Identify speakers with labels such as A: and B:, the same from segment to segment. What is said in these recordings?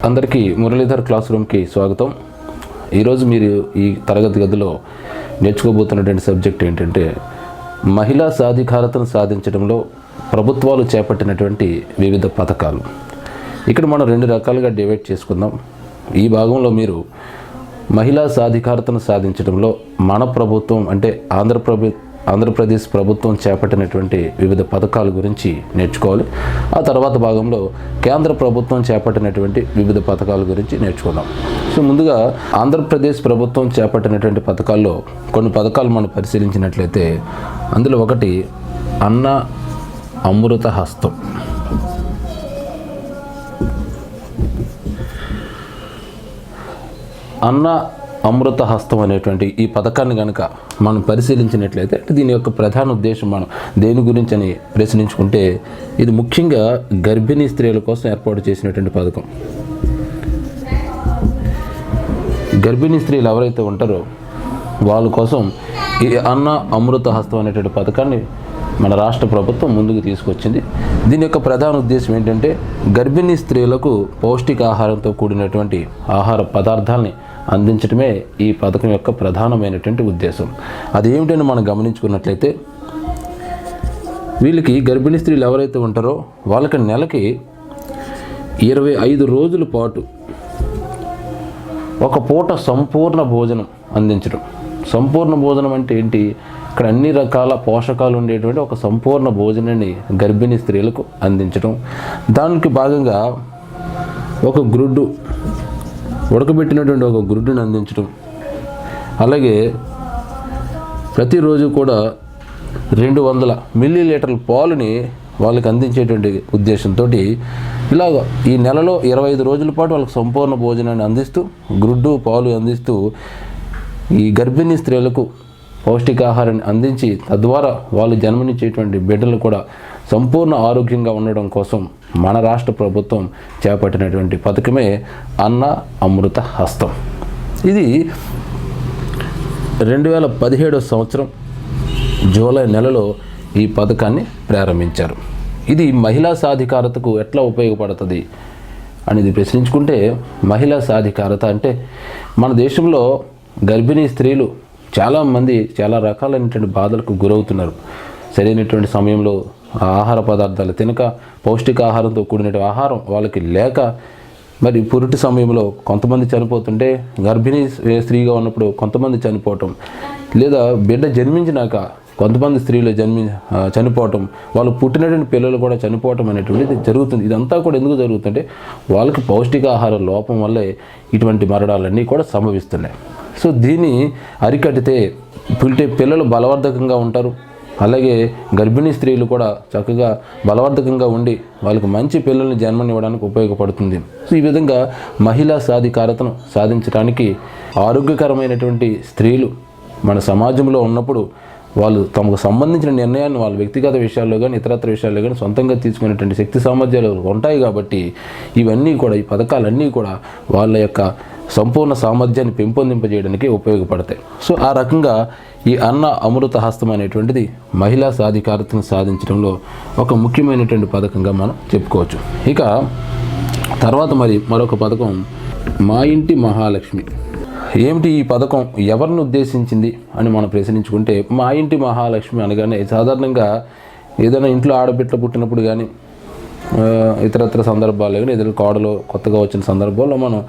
A: అందరికీ మురళీధర్ క్లాస్ రూమ్కి స్వాగతం. ఈరోజు మీరు ఈ తరగతి గదిలో నేర్చుకోబోతున్నటువంటి సబ్జెక్ట్ ఏంటంటే మహిళా సాధికారతను సాధించడంలో ప్రభుత్వాలు చేపట్టినటువంటి వివిధ పథకాలు. ఇక్కడ మనం రెండు రకాలుగా డివైడ్ చేసుకుందాం. ఈ భాగంలో మీరు మహిళా సాధికారతను సాధించడంలో మన ప్రభుత్వం అంటే ఆంధ్రప్రదేశ్ ప్రభుత్వం చేపట్టినటువంటి వివిధ పథకాల గురించి నేర్చుకోవాలి. ఆ తర్వాత భాగంలో కేంద్ర ప్రభుత్వం చేపట్టినటువంటి వివిధ పథకాల గురించి నేర్చుకుందాం. సో ముందుగా ఆంధ్రప్రదేశ్ ప్రభుత్వం చేపట్టినటువంటి పథకాల్లో కొన్ని పథకాలు మనం పరిశీలించినట్లయితే అందులో ఒకటి అన్న అమృత హస్తం. అన్న అమృత హస్తం అనేటువంటి ఈ పథకాన్ని కనుక మనం పరిశీలించినట్లయితే దీని యొక్క ప్రధాన ఉద్దేశం మనం దేని గురించి అని ప్రశ్నించుకుంటే ఇది ముఖ్యంగా గర్భిణీ స్త్రీల కోసం ఏర్పాటు చేసినటువంటి పథకం. గర్భిణీ స్త్రీలు ఎవరైతే ఉంటారో వాళ్ళ కోసం ఈ అన్న అమృత హస్తం అనేటువంటి పథకాన్ని మన రాష్ట్ర ప్రభుత్వం ముందుకు తీసుకొచ్చింది. దీని యొక్క ప్రధాన ఉద్దేశం ఏంటంటే గర్భిణీ స్త్రీలకు పౌష్టికాహారంతో కూడినటువంటి ఆహార పదార్థాలని అందించడమే ఈ పథకం యొక్క ప్రధానమైనటువంటి ఉద్దేశం. అదేమిటని మనం గమనించుకున్నట్లయితే వీళ్ళకి గర్భిణీ స్త్రీలు ఎవరైతే ఉంటారో వాళ్ళకి నెలకి 25 రోజుల పాటు ఒక పూట సంపూర్ణ భోజనం అందించడం. సంపూర్ణ భోజనం అంటే ఏంటి? ఇక్కడ అన్ని రకాల పోషకాలు ఉండేటువంటి ఒక సంపూర్ణ భోజనాన్ని గర్భిణీ స్త్రీలకు అందించడం. దానికి భాగంగా ఒక గ్రుడ్డు, ఉడకబెట్టినటువంటి ఒక గ్రుడ్డుని అందించడం, అలాగే ప్రతిరోజు కూడా 200 మిల్లీలీటర్ల పాలుని వాళ్ళకి అందించేటువంటి ఉద్దేశంతో ఇలాగ ఈ నెలలో 25 రోజుల పాటు వాళ్ళకి సంపూర్ణ భోజనాన్ని అందిస్తూ గ్రుడ్డు పాలు అందిస్తూ ఈ గర్భిణీ స్త్రీలకు పౌష్టికాహారాన్ని అందించి తద్వారా వాళ్ళు జన్మనిచ్చేటువంటి బిడ్డలు కూడా సంపూర్ణ ఆరోగ్యంగా ఉండడం కోసం మన రాష్ట్ర ప్రభుత్వం చేపట్టినటువంటి పథకమే అన్న అమృత హస్తం. ఇది 2017 సంవత్సరం జూలై నెలలో ఈ పథకాన్ని ప్రారంభించారు. ఇది మహిళా సాధికారతకు ఎట్లా ఉపయోగపడుతుంది అనేది ప్రశ్నించుకుంటే మహిళా సాధికారత అంటే మన దేశంలో గర్భిణీ స్త్రీలు చాలామంది చాలా రకాలైనటువంటి బాధలకు గురవుతున్నారు. సరైనటువంటి సమయంలో ఆహార పదార్థాలు తినక, పౌష్టికాహారంతో కూడిన ఆహారం వాళ్ళకి లేక, మరి పురుటి సమయంలో కొంతమంది చనిపోతుంటే గర్భిణీ స్త్రీగా ఉన్నప్పుడు కొంతమంది చనిపోవటం, లేదా బిడ్డ జన్మించినాక కొంతమంది స్త్రీలు చనిపోవటం, వాళ్ళు పుట్టినటువంటి పిల్లలు కూడా చనిపోవటం అనేటువంటిది జరుగుతుంది. ఇదంతా కూడా ఎందుకు జరుగుతుంటే వాళ్ళకి పౌష్టికాహార లోపం వల్లే ఇటువంటి మరణాలన్నీ కూడా సంభవిస్తున్నాయి. సో దీన్ని అరికట్టితే పిల్లలు బలవర్ధకంగా ఉంటారు, అలాగే గర్భిణీ స్త్రీలు కూడా చక్కగా బలవర్ధకంగా ఉండి వాళ్ళకి మంచి పిల్లల్ని జన్మనివ్వడానికి ఉపయోగపడుతుంది. సో ఈ విధంగా మహిళా సాధికారతను సాధించడానికి ఆరోగ్యకరమైనటువంటి స్త్రీలు మన సమాజంలో ఉన్నప్పుడు వాళ్ళు తమకు సంబంధించిన నిర్ణయాన్ని వాళ్ళ వ్యక్తిగత విషయాల్లో కానీ ఇతరత్ర విషయాల్లో కానీ సొంతంగా తీసుకునేటువంటి శక్తి సామర్థ్యాలు ఉంటాయి. కాబట్టి ఇవన్నీ కూడా ఈ పథకాలన్నీ కూడా వాళ్ళ యొక్క సంపూర్ణ సామర్థ్యాన్ని పెంపొందింపజేయడానికి ఉపయోగపడతాయి. సో ఆ రకంగా ఈ అన్న అమృత హస్తం అనేటువంటిది మహిళా సాధికారతను సాధించడంలో ఒక ముఖ్యమైనటువంటి పథకంగా మనం చెప్పుకోవచ్చు. ఇక తర్వాత మరొక పథకం మా ఇంటి మహాలక్ష్మి. ఏమిటి ఈ పథకం, ఎవరిని ఉద్దేశించింది అని మనం ప్రశ్నించుకుంటే మా ఇంటి మహాలక్ష్మి అనగానే సాధారణంగా ఏదైనా ఇంట్లో ఆడబిడ్డ పుట్టినప్పుడు కానీ ఇతరత్ర సందర్భాలు కానీ ఏదైనా కోడలు కొత్తగా వచ్చిన సందర్భాల్లో మనం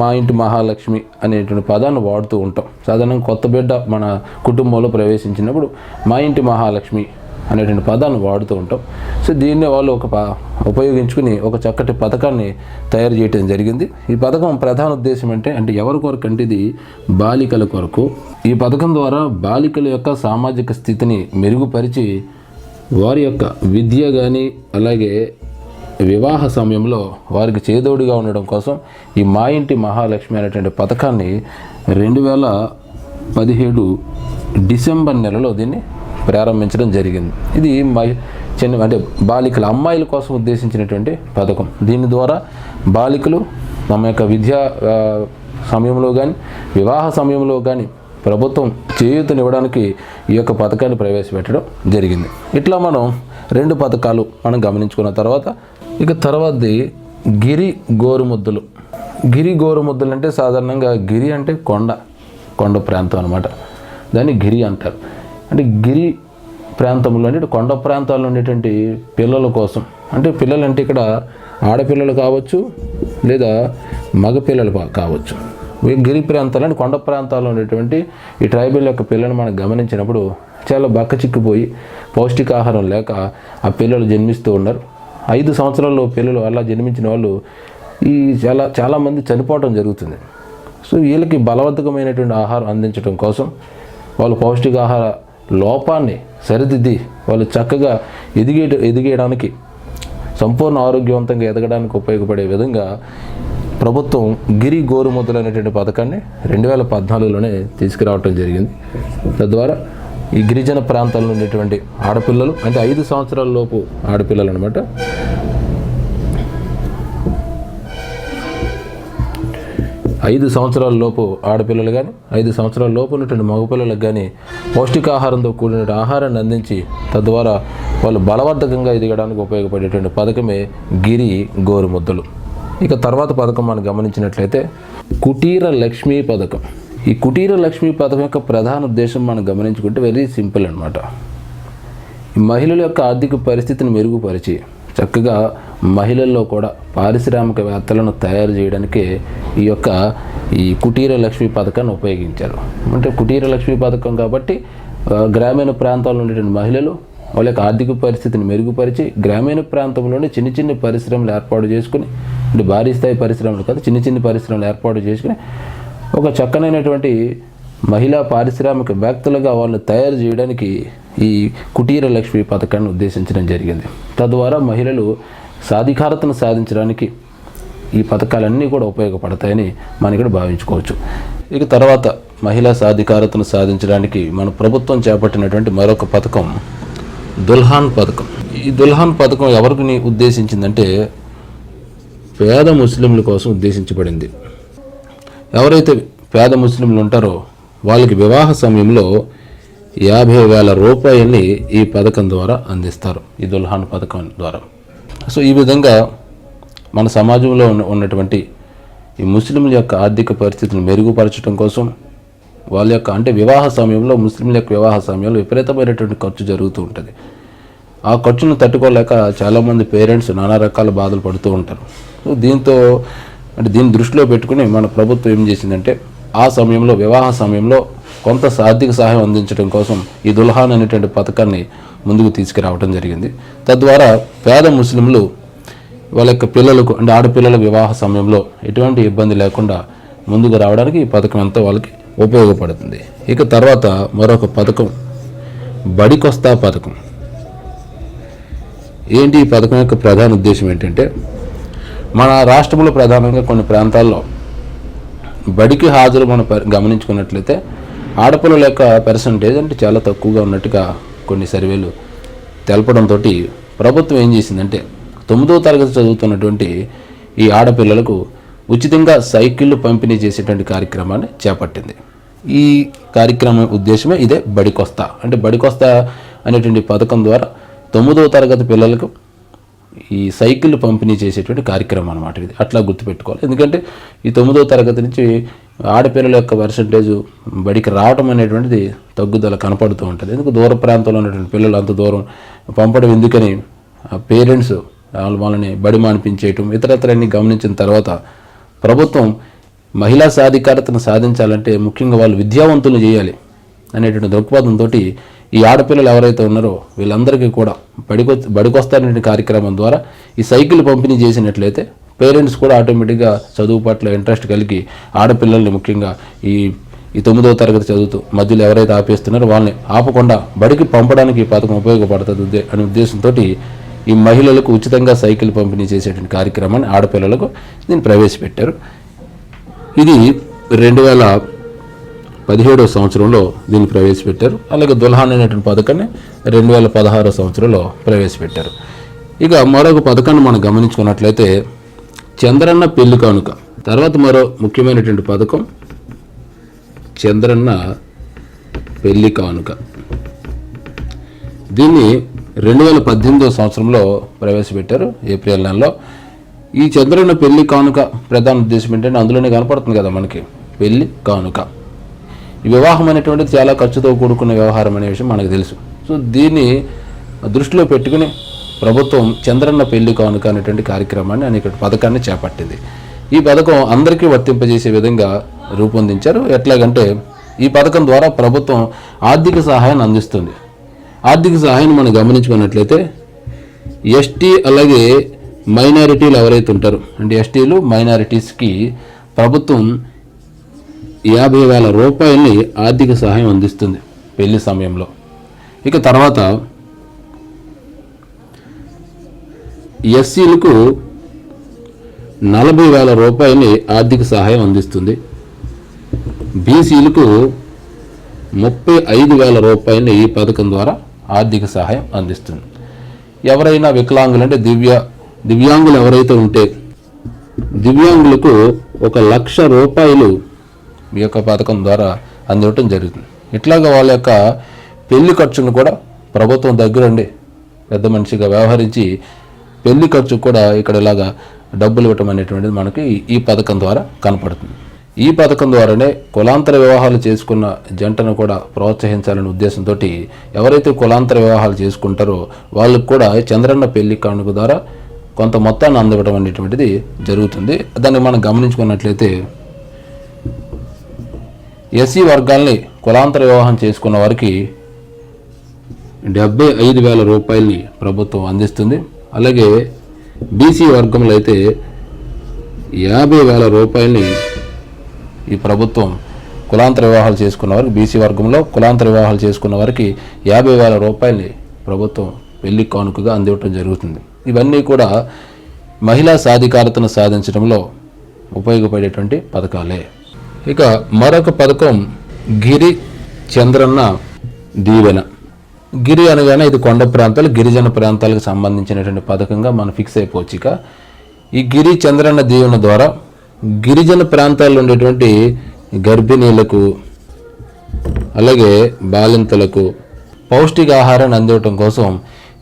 A: మా ఇంటి మహాలక్ష్మి అనేటువంటి పదాన్ని వాడుతూ ఉంటాం. సాధారణంగా కొత్త బిడ్డ మన కుటుంబంలో ప్రవేశించినప్పుడు మా ఇంటి మహాలక్ష్మి అనేటువంటి పదాన్ని వాడుతూ ఉంటాం. సో దీన్నే వాళ్ళు ఉపయోగించుకుని ఒక చక్కటి పథకాన్ని తయారు చేయడం జరిగింది. ఈ పథకం ప్రధాన ఉద్దేశం అంటే ఎవరి కొరకు అంటే ఇది బాలికల కొరకు. ఈ పథకం ద్వారా బాలికల యొక్క సామాజిక స్థితిని మెరుగుపరిచి వారి యొక్క విద్య కానీ అలాగే వివాహ సమయంలో వారికి చేదోడుగా ఉండడం కోసం ఈ మా ఇంటి మహాలక్ష్మి అనేటువంటి పథకాన్ని 2017 డిసెంబర్ నెలలో దీన్ని ప్రారంభించడం జరిగింది. ఇది బాలికల అమ్మాయిల కోసం ఉద్దేశించినటువంటి పథకం. దీని ద్వారా బాలికలు తమ యొక్క విద్యా సమయంలో కానీ వివాహ సమయంలో కానీ ప్రభుత్వం చేయూతనివ్వడానికి ఈ యొక్క పథకాన్ని ప్రవేశపెట్టడం జరిగింది. ఇట్లా మనం 2 పథకాలు మనం గమనించుకున్న తర్వాత ఇక తర్వాతది గిరి గోరుముద్దలు. గిరి గోరుముద్దలు అంటే సాధారణంగా గిరి అంటే కొండ ప్రాంతం అనమాట. దాన్ని గిరి అంటారు. అంటే గిరి ప్రాంతంలో అంటే కొండ ప్రాంతాల్లో ఉండేటువంటి పిల్లల కోసం, అంటే పిల్లలు అంటే ఇక్కడ ఆడపిల్లలు కావచ్చు లేదా మగ పిల్లలు కావచ్చు. గిరి ప్రాంతాలు అంటే కొండ ప్రాంతాల్లో ఉండేటువంటి ఈ ట్రైబల్ యొక్క పిల్లలు మనం గమనించినప్పుడు చాలా బక్కచిక్కిపోయి పౌష్టికాహారం లేక ఆ పిల్లలు జన్మిస్తూ ఉన్నారు. 5 సంవత్సరాల్లో పిల్లలు అలా జన్మించిన వాళ్ళు చాలామంది చనిపోవడం జరుగుతుంది. సో వీళ్ళకి బలవంతకమైనటువంటి ఆహారం అందించడం కోసం వాళ్ళు పౌష్టికాహార లోపాన్ని సరిదిద్ది వాళ్ళు చక్కగా ఎదిగేయడానికి సంపూర్ణ ఆరోగ్యవంతంగా ఎదగడానికి ఉపయోగపడే విధంగా ప్రభుత్వం గిరి గోరుముద్దలు అనేటువంటి పథకాన్ని 2014లోనే తీసుకురావటం జరిగింది. తద్వారా ఈ గిరిజన ప్రాంతాల్లో ఉండేటువంటి ఆడపిల్లలు అంటే 5 సంవత్సరాల లోపు ఆడపిల్లలు అనమాట, 5 సంవత్సరాల లోపు ఆడపిల్లలు కానీ 5 సంవత్సరాల లోపు ఉన్నటువంటి మగపిల్లలకు కానీ పౌష్టికాహారంతో కూడిన ఆహారాన్ని అందించి తద్వారా వాళ్ళు బలవర్ధకంగా ఎదగడానికి ఉపయోగపడేటువంటి పథకమే గిరి గోరుముద్దలు. ఇక తర్వాత పథకం మనం గమనించినట్లయితే కుటీర లక్ష్మీ పథకం. ఈ కుటీర లక్ష్మీ పథకం యొక్క ప్రధాన ఉద్దేశం మనం గమనించుకుంటే వెరీ సింపుల్ అనమాట. ఈ మహిళల యొక్క ఆర్థిక పరిస్థితిని మెరుగుపరిచి చక్కగా మహిళల్లో కూడా పారిశ్రామికవేత్తలను తయారు చేయడానికి ఈ కుటీర లక్ష్మీ పథకాన్ని ఉపయోగించారు. అంటే కుటీర లక్ష్మీ పథకం కాబట్టి గ్రామీణ ప్రాంతాల్లో ఉండేటువంటి మహిళలు వాళ్ళ యొక్క ఆర్థిక పరిస్థితిని మెరుగుపరిచి గ్రామీణ ప్రాంతంలోనే చిన్న పరిశ్రమలు ఏర్పాటు చేసుకుని, అంటే భారీ స్థాయి పరిశ్రమలు కాదు, చిన్న పరిశ్రమలు ఏర్పాటు చేసుకుని ఒక చక్కనైనటువంటి మహిళా పారిశ్రామికవేత్తలుగా వాళ్ళని తయారు చేయడానికి ఈ కుటీర లక్ష్మీ పథకాన్ని ఉద్దేశించడం జరిగింది. తద్వారా మహిళలు సాధికారతను సాధించడానికి ఈ పథకాలన్నీ కూడా ఉపయోగపడతాయని మనం ఇక్కడ భావించుకోవచ్చు. ఇక తర్వాత మహిళా సాధికారతను సాధించడానికి మన ప్రభుత్వం చేపట్టినటువంటి మరొక పథకం దుల్హాన్ పథకం. ఈ దుల్హాన్ పథకం ఎవరికి ఉద్దేశించిందంటే పేద ముస్లింల కోసం ఉద్దేశించబడింది. ఎవరైతే పేద ముస్లింలు ఉంటారో వాళ్ళకి వివాహ సమయంలో 50,000 రూపాయల్ని ఈ పథకం ద్వారా అందిస్తారు, ఈ దుల్హాన్ పథకం ద్వారా. సో ఈ విధంగా మన సమాజంలో ఉన్నటువంటి ఈ ముస్లింల యొక్క ఆర్థిక పరిస్థితిని మెరుగుపరచడం కోసం వాళ్ళ యొక్క అంటే వివాహ సమయంలో ముస్లింల యొక్క వివాహ సమయంలో విపరీతమైనటువంటి ఖర్చు జరుగుతూ ఉంటుంది. ఆ ఖర్చును తట్టుకోలేక చాలామంది పేరెంట్స్ నానా రకాల బాధలు పడుతూ ఉంటారు. దీన్ని దృష్టిలో పెట్టుకుని మన ప్రభుత్వం ఏం చేసిందంటే ఆ సమయంలో వివాహ సమయంలో కొంత ఆర్థిక సహాయం అందించడం కోసం ఈ దుల్హాన్ అనేటువంటి పథకాన్ని ముందుకు తీసుకురావడం జరిగింది. తద్వారా పేద ముస్లింలు వాళ్ళ యొక్క పిల్లలకు అంటే ఆడపిల్లల వివాహ సమయంలో ఎటువంటి ఇబ్బంది లేకుండా ముందుకు రావడానికి ఈ పథకం ఎంతో వాళ్ళకి ఉపయోగపడుతుంది. ఇక తర్వాత మరొక పథకం బడికొస్తా పథకం. ఏంటి ఈ పథకం యొక్క ప్రధాన ఉద్దేశం ఏంటంటే మన రాష్ట్రంలో ప్రధానంగా కొన్ని ప్రాంతాల్లో బడికి హాజరు మనం గమనించుకున్నట్లయితే ఆడపిల్లల యొక్క పర్సంటేజ్ అంటే చాలా తక్కువగా ఉన్నట్టుగా కొన్ని సర్వేలు తెలపడంతో ప్రభుత్వం ఏం చేసిందంటే 9వ తరగతి చదువుతున్నటువంటి ఈ ఆడపిల్లలకు ఉచితంగా సైకిళ్ళు పంపిణీ చేసేటువంటి కార్యక్రమాన్ని చేపట్టింది. ఈ కార్యక్రమం ఉద్దేశమే ఇదే బడికొస్తా. అంటే బడికొస్తా అనేటువంటి పథకం ద్వారా 9వ తరగతి పిల్లలకు ఈ సైకిల్ పంపిణీ చేసేటువంటి కార్యక్రమం అనమాట ఇది. అట్లా గుర్తుపెట్టుకోవాలి. ఎందుకంటే ఈ 9వ తరగతి నుంచి ఆడపిల్లల యొక్క పర్సంటేజ్ బడికి రావడం అనేటువంటిది తగ్గుదల కనపడుతూ ఉంటుంది. ఎందుకు దూర ప్రాంతంలో ఉన్నటువంటి పిల్లలు అంత దూరం పంపడం ఎందుకని పేరెంట్స్ వాళ్ళని బడి మానిపించేయటం ఇతరత్రన్ని గమనించిన తర్వాత ప్రభుత్వం మహిళా సాధికారతను సాధించాలంటే ముఖ్యంగా వాళ్ళు విద్యావంతులు చేయాలి అనేటువంటి దృక్పథంతో ఈ ఆడపిల్లలు ఎవరైతే ఉన్నారో వీళ్ళందరికీ కూడా బడికొస్తారనే కార్యక్రమం ద్వారా ఈ సైకిల్ పంపిణీ చేసినట్లయితే పేరెంట్స్ కూడా ఆటోమేటిక్గా చదువు పట్ల ఇంట్రెస్ట్ కలిగి ఆడపిల్లల్ని ముఖ్యంగా ఈ 9వ తరగతి చదువుతూ మధ్యలో ఎవరైతే ఆపేస్తున్నారో వాళ్ళని ఆపకుండా బడికి పంపడానికి ఈ పథకం ఉపయోగపడుతుంది అనే ఉద్దేశంతో ఈ మహిళలకు ఉచితంగా సైకిల్ పంపిణీ చేసేటువంటి కార్యక్రమాన్ని ఆడపిల్లలకు దీన్ని ప్రవేశపెట్టారు. ఇది 2017వ సంవత్సరంలో దీన్ని ప్రవేశపెట్టారు. అలాగే దుల్హాన్ అనేటువంటి పథకాన్ని 2016వ సంవత్సరంలో ప్రవేశపెట్టారు. ఇక మరొక పథకాన్ని మనం గమనించుకున్నట్లయితే చంద్రన్న పెళ్లి కానుక. తర్వాత మరో ముఖ్యమైనటువంటి పథకం చంద్రన్న పెళ్లి కానుక. దీన్ని 2018వ సంవత్సరంలో ప్రవేశపెట్టారు ఏప్రిల్ నెలలో. ఈ చంద్రన్న పెళ్లి కానుక ప్రధాన ఉద్దేశం ఏంటంటే అందులోనే కనపడుతుంది కదా మనకి పెళ్లి కానుక. ఈ వివాహం అనేటువంటిది చాలా ఖర్చుతో కూడుకున్న వ్యవహారం అనే విషయం మనకు తెలుసు. సో దీన్ని దృష్టిలో పెట్టుకుని ప్రభుత్వం చంద్రన్న పెళ్లి కానుక అనేటువంటి కార్యక్రమాన్ని అనేక పథకాన్ని చేపట్టింది. ఈ పథకం అందరికీ వర్తింపజేసే విధంగా రూపొందించారు. ఎట్లాగంటే ఈ పథకం ద్వారా ప్రభుత్వం ఆర్థిక సహాయాన్ని అందిస్తుంది. ఆర్థిక సహాయాన్ని మనం గమనించుకున్నట్లయితే ఎస్టీ అలాగే మైనారిటీలు ఎవరైతే ఉంటారో అంటే ఎస్టీలు మైనారిటీస్కి ప్రభుత్వం 50,000 రూపాయలని ఆర్థిక సహాయం అందిస్తుంది పెళ్లి సమయంలో. ఇక తర్వాత ఎస్సీలకు 40,000 రూపాయలని ఆర్థిక సహాయం అందిస్తుంది. బీసీలకు 35,000 రూపాయలని ఈ పథకం ద్వారా ఆర్థిక సహాయం అందిస్తుంది. ఎవరైనా వికలాంగులు అంటే దివ్యాంగులు ఎవరైతే ఉంటే దివ్యాంగులకు 1,00,000 రూపాయలు ఈ యొక్క పథకం ద్వారా అందివ్వటం జరుగుతుంది. ఇట్లాగా వాళ్ళ యొక్క పెళ్లి ఖర్చును కూడా ప్రభుత్వం దగ్గరుండి పెద్ద మనిషిగా వ్యవహరించి పెళ్లి ఖర్చు కూడా ఇక్కడ ఇలాగా డబ్బులు ఇవ్వటం అనేటువంటిది మనకి ఈ పథకం ద్వారా కనపడుతుంది. ఈ పథకం ద్వారానే కులాంతర వివాహాలు చేసుకున్న జంటను కూడా ప్రోత్సహించాలనే ఉద్దేశంతో ఎవరైతే కులాంతర వివాహాలు చేసుకుంటారో వాళ్ళకు కూడా చంద్రన్న పెళ్లి కానుక ద్వారా కొంత మొత్తాన్ని అందివ్వడం అనేటువంటిది జరుగుతుంది. దాన్ని మనం గమనించుకున్నట్లయితే ఎస్సీ వర్గాల్ని కులాంతర వివాహం చేసుకున్న వారికి 75,000 రూపాయలని ప్రభుత్వం అందిస్తుంది. అలాగే బీసీ వర్గంలో అయితే 50,000 రూపాయలని ఈ ప్రభుత్వం కులాంతర వివాహాలు చేసుకున్న వారికి బీసీ వర్గంలో కులాంతర వివాహాలు చేసుకున్న వారికి 50,000 రూపాయలని ప్రభుత్వం పెళ్లి కానుకగా అందివ్వటం జరుగుతుంది. ఇవన్నీ కూడా మహిళా సాధికారతను సాధించడంలో ఉపయోగపడేటువంటి పథకాలే. ఇక మరొక పథకం గిరి చంద్రన్న దీవెన. గిరి అనగానే ఇది కొండ ప్రాంతాలు గిరిజన ప్రాంతాలకు సంబంధించినటువంటి పథకంగా మనం ఫిక్స్ అయిపోవచ్చు. ఇక ఈ గిరి చంద్రన్న దీవెన ద్వారా గిరిజన ప్రాంతాల్లో ఉండేటువంటి గర్భిణీలకు అలాగే బాలింతలకు పౌష్టికాహారాన్ని అందివ్వటం కోసం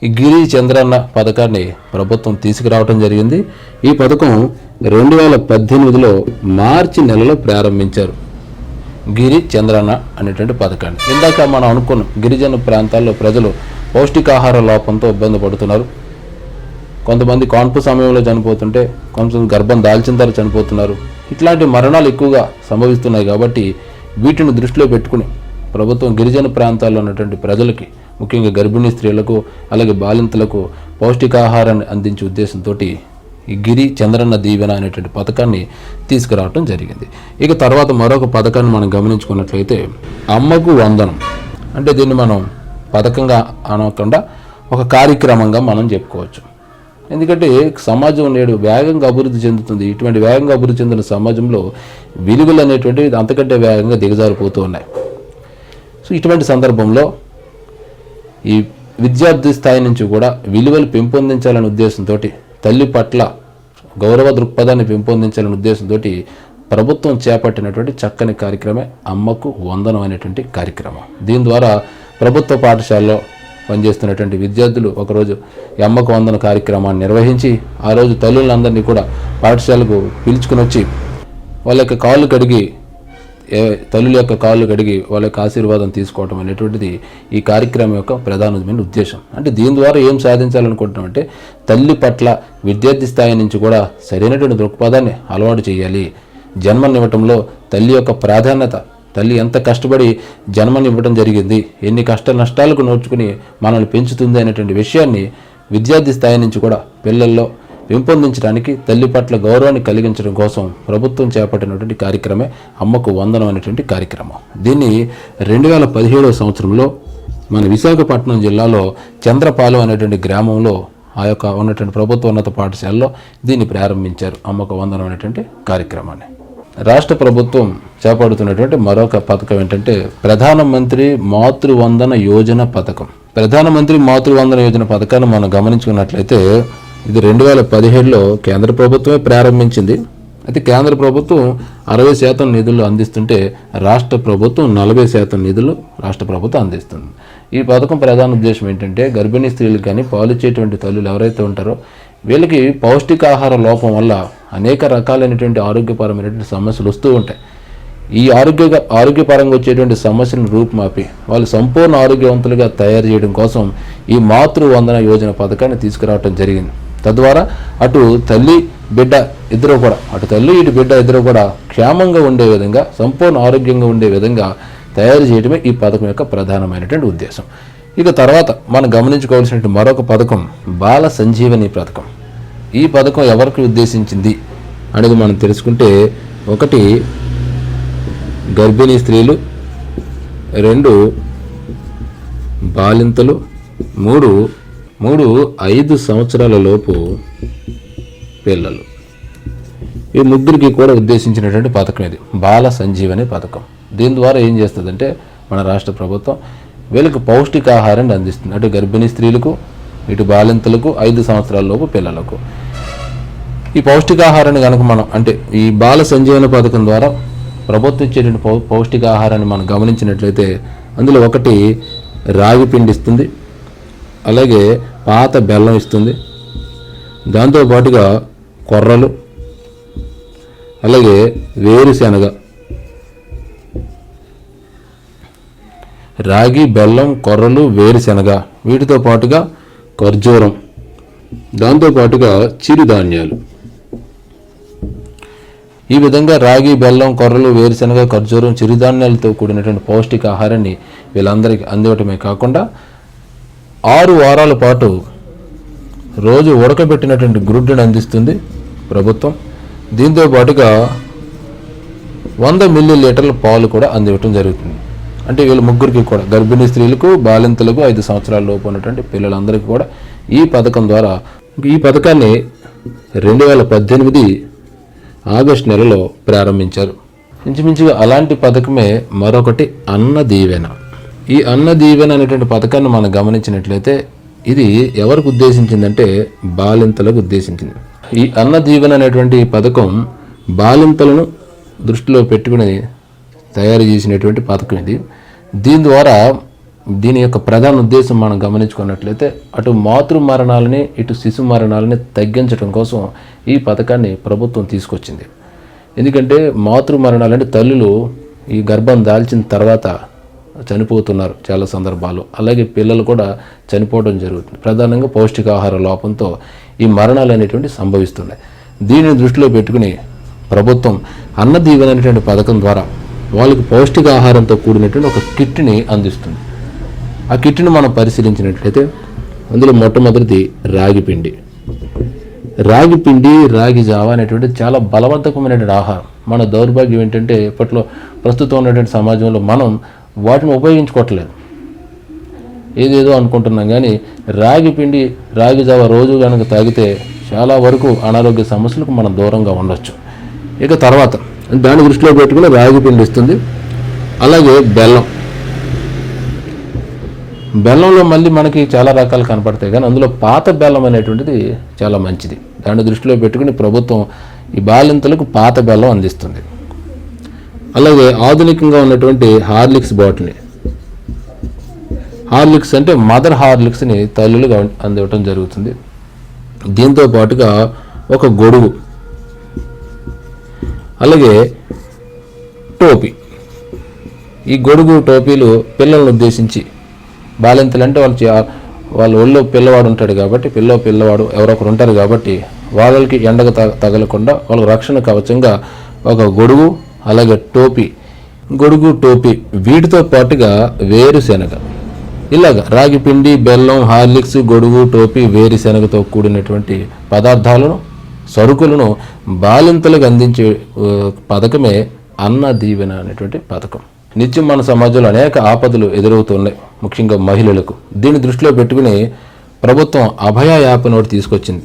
A: ఈ గిరి చంద్రన్న పథకాన్ని ప్రభుత్వం తీసుకురావటం జరిగింది. ఈ పథకం 2018లో మార్చి నెలలో ప్రారంభించారు. గిరి చంద్రన్న అనేటువంటి పథకాన్ని ఇందాక మనం అనుకున్నాం గిరిజన ప్రాంతాల్లో ప్రజలు పౌష్టికాహార లోపంతో ఇబ్బంది పడుతున్నారు. కొంతమంది కాన్పు సమయంలో చనిపోతుంటే కొంచెం గర్భం దాల్చిన తర్వాత చనిపోతున్నారు. ఇట్లాంటి మరణాలు ఎక్కువగా సంభవిస్తున్నాయి. కాబట్టి వీటిని దృష్టిలో పెట్టుకుని ప్రభుత్వం గిరిజన ప్రాంతాల్లో ఉన్నటువంటి ప్రజలకి ముఖ్యంగా గర్భిణీ స్త్రీలకు అలాగే బాలింతలకు పౌష్టికాహారాన్ని అందించే ఉద్దేశంతో ఈ గిరి చంద్రన్న దీవెన అనేటువంటి పథకాన్ని తీసుకురావటం జరిగింది. ఇక తర్వాత మరొక పథకాన్ని మనం గమనించుకున్నట్లయితే అమ్మకు వందనం. అంటే దీన్ని మనం పథకంగా అనకుండా ఒక కార్యక్రమంగా మనం చెప్పుకోవచ్చు. ఎందుకంటే సమాజం నేడు వేగంగా అభివృద్ధి చెందుతుంది. ఇటువంటి వేగంగా అభివృద్ధి చెందిన సమాజంలో విలువలు అనేటువంటివి అంతకంటే వేగంగా దిగజారిపోతూ ఉన్నాయి. సో ఇటువంటి సందర్భంలో ఈ విద్యార్థి స్థాయి నుంచి కూడా విలువలు పెంపొందించాలనే ఉద్దేశంతో తల్లి పట్ల గౌరవ దృక్పథాన్ని పెంపొందించాలనే ఉద్దేశంతో ప్రభుత్వం చేపట్టినటువంటి చక్కని కార్యక్రమే అమ్మకు వందనం అనేటువంటి కార్యక్రమం. దీని ద్వారా ప్రభుత్వ పాఠశాలలో పనిచేస్తున్నటువంటి విద్యార్థులు ఒకరోజు ఈ అమ్మకు వందన కార్యక్రమాన్ని నిర్వహించి ఆ రోజు తల్లులందరినీ కూడా పాఠశాలకు పిలుచుకుని వచ్చి వాళ్ళ యొక్క కాళ్ళు కడిగి తల్లుల యొక్క కాళ్ళు కడిగి వాళ్ళ యొక్క ఆశీర్వాదం తీసుకోవటం అనేటువంటిది ఈ కార్యక్రమం యొక్క ప్రధానమైన ఉద్దేశం. అంటే దీని ద్వారా ఏం సాధించాలనుకుంటున్నామంటే తల్లి పట్ల విద్యార్థి స్థాయి నుంచి కూడా సరైనటువంటి దృక్పథాన్ని అలవాటు చేయాలి. జన్మనివ్వటంలో తల్లి యొక్క ప్రాధాన్యత, తల్లి ఎంత కష్టపడి జన్మనివ్వడం జరిగింది, ఎన్ని కష్ట నష్టాలకు నోచుకుని మనల్ని పెంచుతుంది అనేటువంటి విషయాన్ని విద్యార్థి స్థాయి నుంచి కూడా పిల్లల్లో పెంపొందించడానికి తల్లి పట్ల గౌరవాన్ని కలిగించడం కోసం ప్రభుత్వం చేపట్టినటువంటి కార్యక్రమే అమ్మకు వందనం అనేటువంటి కార్యక్రమం. దీన్ని 2017 సంవత్సరంలో మన విశాఖపట్నం జిల్లాలో చంద్రపాలెం అనేటువంటి గ్రామంలో ఆ యొక్క ఉన్నటువంటి ప్రభుత్వ ఉన్నత పాఠశాలలో దీన్ని ప్రారంభించారు. అమ్మకు వందనం అనేటువంటి కార్యక్రమాన్ని రాష్ట్ర ప్రభుత్వం చేపడుతున్నటువంటి మరొక పథకం ఏంటంటే ప్రధానమంత్రి మాతృవందన యోజన పథకం. ప్రధానమంత్రి మాతృవందన యోజన పథకాన్ని మనం గమనించుకున్నట్లయితే ఇది 2017లో కేంద్ర ప్రభుత్వమే ప్రారంభించింది. అయితే కేంద్ర ప్రభుత్వం 60% నిధులు అందిస్తుంటే రాష్ట్ర ప్రభుత్వం 40% నిధులు రాష్ట్ర ప్రభుత్వం అందిస్తుంది. ఈ పథకం ప్రధాన ఉద్దేశం ఏంటంటే గర్భిణీ స్త్రీలకు కానీ పాలిచ్చేటువంటి తల్లులు ఎవరైతే ఉంటారో వీళ్ళకి పౌష్టికాహార లోపం వల్ల అనేక రకాలైనటువంటి ఆరోగ్యపరమైనటువంటి సమస్యలు వస్తూ ఉంటాయి. ఈ ఆరోగ్యపరంగా వచ్చేటువంటి సమస్యలను రూపుమాపి వాళ్ళు సంపూర్ణ ఆరోగ్యవంతులుగా తయారు చేయడం కోసం ఈ మాతృవందన యోజన పథకాన్ని తీసుకురావడం జరిగింది. తద్వారా అటు తల్లి బిడ్డ ఇద్దరు కూడా, అటు తల్లి ఇటు బిడ్డ ఇద్దరు కూడా క్షేమంగా ఉండే విధంగా, సంపూర్ణ ఆరోగ్యంగా ఉండే విధంగా తయారు చేయడమే ఈ పథకం యొక్క ప్రధానమైనటువంటి ఉద్దేశం. ఇక తర్వాత మనం గమనించుకోవాల్సిన మరొక పథకం బాల సంజీవని పథకం. ఈ పథకం ఎవరికి ఉద్దేశించింది అనేది మనం తెలుసుకుంటే, ఒకటి గర్భిణీ స్త్రీలు, 2 బాలింతలు, 3 5 సంవత్సరాల లోపు పిల్లలు. ఈ ముగ్గురికి కూడా ఉద్దేశించినటువంటి పథకం ఇది బాల సంజీవని పథకం. దీని ద్వారా ఏం చేస్తుందంటే మన రాష్ట్ర ప్రభుత్వం వీళ్ళకి పౌష్టికాహారాన్ని అందిస్తుంది. అటు గర్భిణీ స్త్రీలకు, ఇటు బాలింతలకు, 5 సంవత్సరాల లోపు పిల్లలకు. ఈ పౌష్టికాహారాన్ని కనుక మనం అంటే ఈ బాల సంజీవన పథకం ద్వారా ప్రభుత్వం ఇచ్చేటువంటి పౌష్టికాహారాన్ని మనం గమనించినట్లయితే అందులో ఒకటి రాగి పిండి ఇస్తుంది, అలాగే పాత బెల్లం ఇస్తుంది, దాంతోపాటుగా కొర్రలు, అలాగే వేరుశెనగ, రాగి, బెల్లం, కొర్రలు, వేరుశెనగ, వీటితో పాటుగా ఖర్జూరం, దాంతోపాటుగా చిరుధాన్యాలు. ఈ విధంగా రాగి, బెల్లం, కొర్రలు, వేరుశెనగ, ఖర్జూరం, చిరుధాన్యాలతో కూడినటువంటి పౌష్టికాహారాన్ని వీళ్ళందరికీ అందివ్వటమే కాకుండా 6 వారాల పాటు రోజు ఉడకబెట్టినటువంటి గుడ్డును అందిస్తుంది ప్రభుత్వం. దీంతో పాటుగా 100 మిల్లీలీటర్ల పాలు కూడా అందివ్వటం జరుగుతుంది. అంటే వీళ్ళు ముగ్గురికి కూడా, గర్భిణీ స్త్రీలకు, బాలింతలకు, 5 సంవత్సరాల లోపు ఉన్నటువంటి పిల్లలందరికీ కూడా ఈ పథకం ద్వారా, ఈ పథకాన్ని 2018 ఆగస్టు నెలలో ప్రారంభించారు. ఇంచుమించుగా అలాంటి పథకమే మరొకటి అన్న దీవెన. ఈ అన్న దీవెన అనేటువంటి పథకాన్ని మనం గమనించినట్లయితే ఇది ఎవరికి ఉద్దేశించిందంటే బాలింతలకు ఉద్దేశించింది. ఈ అన్న దీవెన అనేటువంటి పథకం బాలింతలను దృష్టిలో పెట్టుకుని తయారు చేసినటువంటి పథకం ఇది. దీని ద్వారా దీని యొక్క ప్రధాన ఉద్దేశం మనం గమనించుకున్నట్లయితే అటు మాతృ మరణాలని, ఇటు శిశు మరణాలని తగ్గించడం కోసం ఈ పథకాన్ని ప్రభుత్వం తీసుకొచ్చింది. ఎందుకంటే మాతృ మరణాలంటే తల్లులు ఈ గర్భం దాల్చిన తర్వాత చనిపోతున్నారు చాలా సందర్భాలు, అలాగే పిల్లలు కూడా చనిపోవడం జరుగుతుంది. ప్రధానంగా పౌష్టికాహార లోపంతో ఈ మరణాలు అనేటువంటి సంభవిస్తున్నాయి. దీనిని దృష్టిలో పెట్టుకుని ప్రభుత్వం అన్న దీవెన అనేటువంటి పథకం ద్వారా వాళ్ళకి పౌష్టికాహారంతో కూడినటువంటి ఒక కిట్ని అందిస్తుంది. ఆ కిట్ను మనం పరిశీలించినట్లయితే అందులో మొట్టమొదటిది రాగి పిండి. రాగి పిండి, రాగి జావ అనేటువంటి చాలా బలవర్ధకమైనటువంటి ఆహారం. మన దౌర్భాగ్యం ఏంటంటే ఇప్పట్లో ప్రస్తుతం ఉన్నటువంటి సమాజంలో మనం వాటిని ఉపయోగించుకోవట్లేదు, ఏదేదో అనుకుంటున్నాం. కానీ రాగి పిండి, రాగి జావ రోజు కనుక తాగితే చాలా వరకు అనారోగ్య సమస్యలకు మనం దూరంగా ఉండొచ్చు. ఇక తర్వాత దాన్ని దృష్టిలో పెట్టుకుని రాగి పిండి ఇస్తుంది, అలాగే బెల్లం. బెల్లంలో మళ్ళీ మనకి చాలా రకాలు కనపడతాయి, కానీ అందులో పాత బెల్లం అనేటువంటిది చాలా మంచిది. దాన్ని దృష్టిలో పెట్టుకుని ప్రభుత్వం ఈ బాలింతలకు పాత బెల్లం అందిస్తుంది. అలాగే ఆధునికంగా ఉన్నటువంటి హార్లిక్స్ బాటిల్ని, హార్లిక్స్ అంటే మదర్ హార్లిక్స్ని తల్లులుగా అందివ్వటం జరుగుతుంది. దీంతో పాటుగా ఒక గొడుగు, అలాగే టోపీ. ఈ గొడుగు, టోపీలు పిల్లలను ఉద్దేశించి, బాలింతలు అంటే వాళ్ళ ఒళ్ళో పిల్లవాడు ఉంటాడు కాబట్టి, పిల్లవాడు ఎవరో ఒకరు ఉంటారు కాబట్టి వాళ్ళకి ఎండకు తగలకుండా వాళ్ళకి రక్షణ కవచంగా ఒక గొడుగు, అలాగే టోపీ. గొడుగు, టోపీ వీటితో పాటుగా వేరుశెనగ. ఇలాగ రాగి పిండి, బెల్లం, హార్లిక్స్, గొడుగు, టోపీ, వేరుశెనగతో కూడినటువంటి పదార్థాలను, సరుకులను బాలింతలకు అందించే పథకమే అన్న దీవెన అనేటువంటి పథకం. నిత్యం మన సమాజంలో అనేక ఆపదలు ఎదురవుతున్నాయి, ముఖ్యంగా మహిళలకు. దీన్ని దృష్టిలో పెట్టుకుని ప్రభుత్వం అభయ యాప్ నోటి తీసుకొచ్చింది.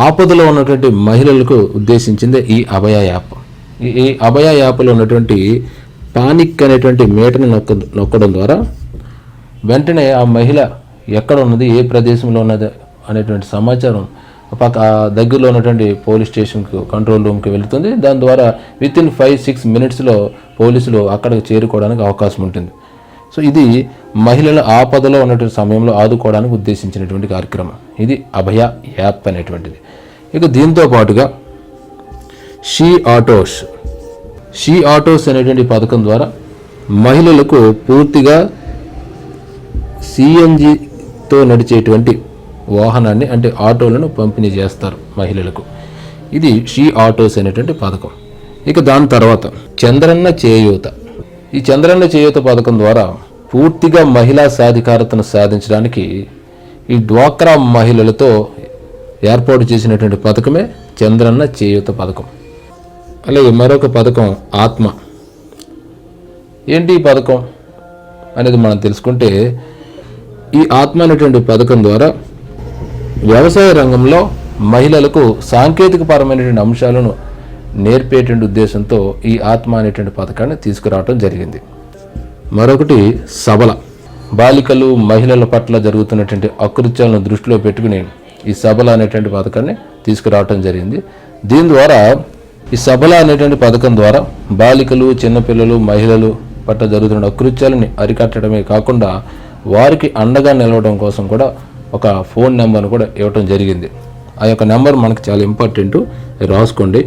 A: ఆపదలో ఉన్నటువంటి మహిళలకు ఉద్దేశించిందే ఈ అభయ యాప్. ఈ అభయ యాప్లో ఉన్నటువంటి పానిక్ అనేటువంటి మీటర్ని నొక్కడం ద్వారా వెంటనే ఆ మహిళ ఎక్కడ ఉన్నది, ఏ ప్రదేశంలో ఉన్నది అనేటువంటి సమాచారం దగ్గరలో ఉన్నటువంటి పోలీస్ స్టేషన్కు, కంట్రోల్ రూమ్కి వెళుతుంది. దాని ద్వారా వితిన్ 5-6 మినిట్స్లో పోలీసులు అక్కడికి చేరుకోవడానికి అవకాశం ఉంటుంది. సో ఇది మహిళల ఆపదలో ఉన్నటువంటి సమయంలో ఆదుకోవడానికి ఉద్దేశించినటువంటి కార్యక్రమం. ఇది అభయ యాప్ అనేటువంటిది. ఇక దీంతో పాటుగా షీ ఆటోస్ అనేటువంటి పథకం ద్వారా మహిళలకు పూర్తిగా సిఎన్జితో నడిచేటువంటి వాహనాన్ని అంటే ఆటోలను పంపిణీ చేస్తారు మహిళలకు. ఇది షీ ఆటోస్ అనేటువంటి పథకం. ఇక దాని తర్వాత చంద్రన్న చేయూత. ఈ చంద్రన్న చేయూత పథకం ద్వారా పూర్తిగా మహిళా సాధికారతను సాధించడానికి ఈ డ్వాక్రా మహిళలతో ఏర్పాటు చేసినటువంటి పథకమే చంద్రన్న చేయూత పథకం. అలాగే మరొక పథకం ఆత్మ. ఏంటి ఈ పథకం అనేది మనం తెలుసుకుంటే, ఈ ఆత్మ అనేటువంటి పథకం ద్వారా వ్యవసాయ రంగంలో మహిళలకు సాంకేతిక పరమైనటువంటి అంశాలను నేర్పేటువంటి ఉద్దేశంతో ఈ ఆత్మ అనేటువంటి పథకాన్ని తీసుకురావడం జరిగింది. మరొకటి సబల. బాలికలు మహిళల పట్ల జరుగుతున్నటువంటి అకృత్యాలను దృష్టిలో పెట్టుకుని ఈ సబల అనేటువంటి పథకాన్ని తీసుకురావడం జరిగింది. దీని ద్వారా ఈ సబల అనేటువంటి పథకం ద్వారా బాలికలు, చిన్నపిల్లలు, మహిళలు పట్ల జరుగుతున్న అకృత్యాలని అరికట్టడమే కాకుండా వారికి అండగా నిలవడం కోసం కూడా ఒక ఫోన్ నెంబర్ను కూడా ఇవ్వటం జరిగింది. ఆ యొక్క నెంబర్ మనకు చాలా ఇంపార్టెంట్, రాసుకోండి.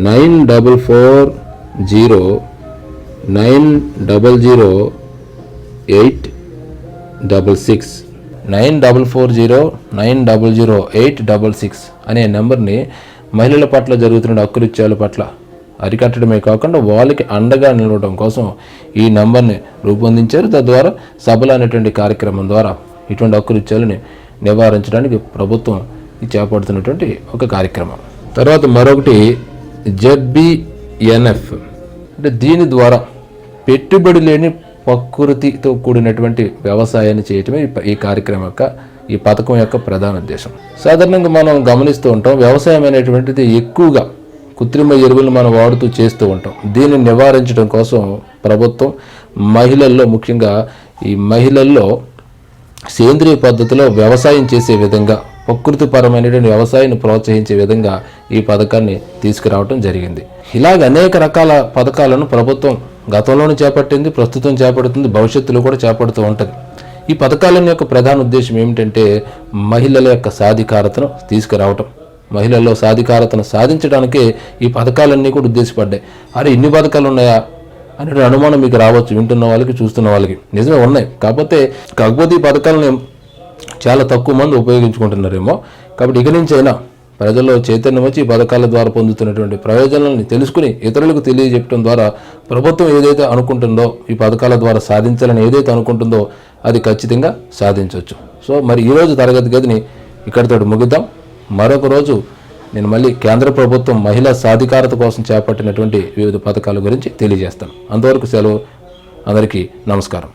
A: 9409008066 9440900866 అనే నెంబర్ని మహిళల పట్ల జరుగుతున్న అకృత్యాల పట్ల అరికట్టడమే కాకుండా వాళ్ళకి అండగా నిలవడం కోసం ఈ నెంబర్ని రూపొందించారు. తద్వారా సబల అనేటువంటి కార్యక్రమం ద్వారా ఇటువంటి అకృత్యాలని నివారించడానికి ప్రభుత్వం చేపడుతున్నటువంటి ఒక కార్యక్రమం. తర్వాత మరొకటి ZBNF. అంటే దీని ద్వారా పెట్టుబడి లేని ప్రకృతితో కూడినటువంటి వ్యవసాయాన్ని చేయటమే ఈ కార్యక్రమం యొక్క ఈ పథకం యొక్క ప్రధాన ఉద్దేశం. సాధారణంగా మనం గమనిస్తూ ఉంటాం, వ్యవసాయం అనేటువంటిది ఎక్కువగా కృత్రిమ ఎరువులను మనం వాడుతూ చేస్తూ ఉంటాం. దీన్ని నివారించడం కోసం ప్రభుత్వం మహిళల్లో, ముఖ్యంగా ఈ మహిళల్లో సేంద్రియ పద్ధతిలో వ్యవసాయం చేసే విధంగా, ప్రకృతిపరమైనటువంటి వ్యవసాయాన్ని ప్రోత్సహించే విధంగా ఈ పథకాన్ని తీసుకురావడం జరిగింది. ఇలాగ అనేక రకాల పథకాలను ప్రభుత్వం గతంలోనూ చేపట్టింది, ప్రస్తుతం చేపడుతుంది, భవిష్యత్తులో కూడా చేపడుతూ ఉంటుంది. ఈ పథకాల యొక్క ప్రధాన ఉద్దేశం ఏమిటంటే మహిళల యొక్క సాధికారతను తీసుకురావటం. మహిళల్లో సాధికారతను సాధించడానికే ఈ పథకాలన్నీ కూడా ఉద్దేశపడ్డాయి. అరే ఇన్ని పథకాలు ఉన్నాయా అనే అనుమానం మీకు రావచ్చు, వింటున్న వాళ్ళకి, చూస్తున్న వాళ్ళకి. నిజమే ఉన్నాయి, కాకపోతే ఈ పథకాలను చాలా తక్కువ మంది ఉపయోగించుకుంటున్నారేమో. కాబట్టి ఇక నుంచి అయినా ప్రజల్లో చైతన్యం వచ్చి ఈ పథకాల ద్వారా పొందుతున్నటువంటి ప్రయోజనాలను తెలుసుకుని ఇతరులకు తెలియజెప్పడం ద్వారా ప్రభుత్వం ఏదైతే అనుకుంటుందో, ఈ పథకాల ద్వారా సాధించాలని ఏదైతే అనుకుంటుందో అది ఖచ్చితంగా సాధించవచ్చు. సో మరి ఈరోజు తరగతి గదిని ఇక్కడితో ముగిద్దాం. మరొక రోజు నేను మళ్ళీ కేంద్ర ప్రభుత్వం మహిళా సాధికారత కోసం చేపట్టినటువంటి వివిధ పథకాల గురించి తెలియజేస్తాను. అంతవరకు సెలవు. అందరికీ నమస్కారం.